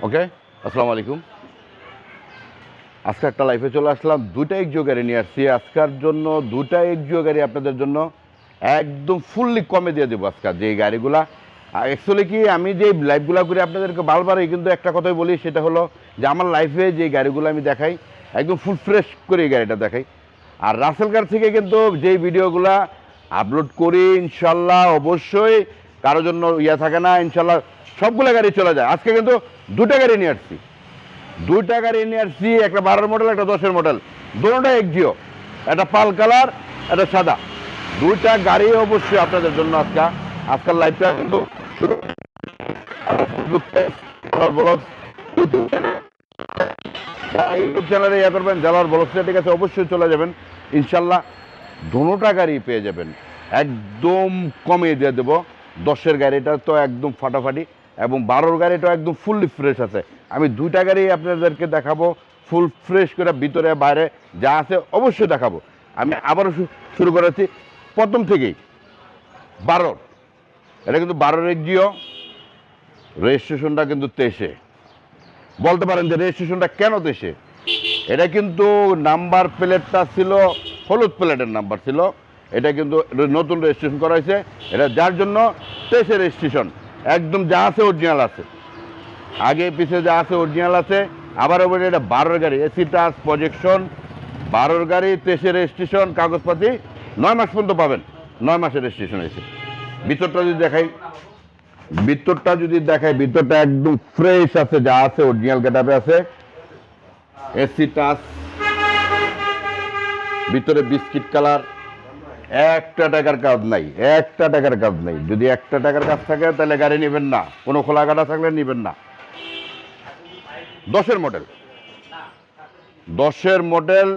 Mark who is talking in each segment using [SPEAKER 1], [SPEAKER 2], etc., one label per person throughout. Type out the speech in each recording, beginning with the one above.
[SPEAKER 1] ওকে, আসসালামু আলাইকুম। আজকে একটা লাইফে চলে আসলাম, দুইটা এক্সিও গাড়ি নিয়ে আসছি আজকের জন্য। দুইটা এক্সিও গাড়ি আপনাদের জন্য একদম ফুললি কমে দিয়ে দেবো আজকে। যে গাড়িগুলা অ্যাকচুয়ালি কি, আমি যে লাইফগুলো করি আপনাদেরকে বারবারই কিন্তু একটা কথাই বলি, সেটা হলো যে আমার লাইফে যে গাড়িগুলো আমি দেখাই একদম ফুল ফ্রেশ করে এই গাড়িটা দেখাই। আর রাসেল কার থেকে কিন্তু যেই ভিডিওগুলা আপলোড করি ইনশাল্লাহ অবশ্যই কারোর জন্য থাকে না, ইনশাল্লাহ সবগুলো গাড়ি চলে যায়। আজকে কিন্তু দুটা গাড়ি নিয়ে আসছি, দুইটা গাড়ি নিয়ে আসছি, একটা 12 মডেল, একটা 10 মডেল, দুটোটা এক্সিও, একটা পাল কালার, একটা সাদা। দুইটা গাড়ি অবশ্যই আপনাদের জন্য আজকাল লাইভটা কিন্তু ইউটিউব চ্যানেলে করবেন, জালার ব্লগসে, ঠিক আছে, অবশ্যই চলে যাবেন ইনশাল্লাহ। দুটোটা গাড়ি পেয়ে যাবেন একদম কমিয়ে দিয়ে দেবো। 10-এর গাড়িটা তো একদম ফাটাফাটি এবং 12-র গাড়িটা একদম ফুললি ফ্রেশ আছে। আমি দুইটা গাড়ি আপনাদেরকে দেখাবো ফুল ফ্রেশ করে, ভিতরে বাইরে যা আছে অবশ্যই দেখাবো। আমি আবারও শুরু করেছি প্রথম থেকেই। 12-র, এটা কিন্তু 12-র এক্সিও, রেজিস্ট্রেশনটা কিন্তু 23-এ। বলতে পারেন যে রেজিস্ট্রেশনটা কেন 23-এ? এটা কিন্তু নাম্বার প্লেটটা ছিল হলুদ প্লেটের নাম্বার ছিল, এটা কিন্তু নতুন রেজিস্ট্রেশন করা হয়েছে। এটা যার জন্য 23-এ রেজিস্ট্রেশন, একদম যা আছে অরিজিনাল আছে, আগে পিছিয়ে যা আছে অরিজিনাল আছে। আবারও বলি, এটা 12-র গাড়ি, এসি টাচ প্রজেকশন, 12-র গাড়ি, 23-এ রেজিস্ট্রেশন, কাগজপাতি 9 মাস পর্যন্ত পাবেন। 9 মাসের রেজিস্ট্রেশন হয়েছে। ভিতরটা যদি দেখাই, ভিতরটা একদম ফ্রেশ আছে, যা আছে অরিজিনাল গেটআপে আছে। এসি টাচ, ভিতরে বিস্কিট কালার, একটা টাকার কাজ নাই, একটা টাকার কাজ নাই। যদি একটা টাকার কাজ থাকে তাহলে গাড়ি নেবেন না, কোনো খোলা কাটা থাকলে নেবেন না। 10-এর মডেল, 10-এর মডেল,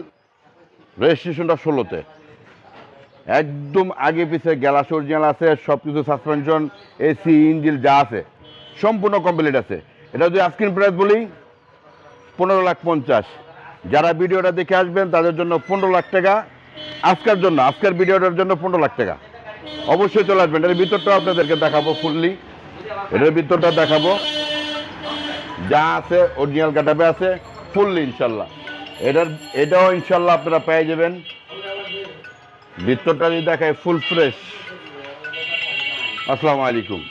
[SPEAKER 1] রেজিস্ট্রেশনটা 16-তে। একদম আগে পিছিয়ে গ্যালাস অরিজিনাল আছে, সব কিছু সাসপেনশন, এসি, ইঞ্জিন যা আছে সম্পূর্ণ কমপ্লিট আছে। এটা যদি আস্কিং প্রাইস বলি 15,50,000। যারা ভিডিওটা দেখে আসবেন তাদের জন্য 15 লাখ টাকা আজকের জন্য, আজকের ভিডিওটার জন্য 15 লাখ টাকা। অবশ্যই চলে আসবেন। এর ভিতরটা আপনাদেরকে দেখাবো ফুললি, এটার ভিতরটা দেখাবো যা আছে অরিজিনাল গেটআপে আছে ফুললি ইনশাল্লাহ। এটাও ইনশাল্লাহ আপনারা পেয়ে যাবেন। ভিতরটা যদি দেখায় ফুল ফ্রেশ। আসসালামু আলাইকুম।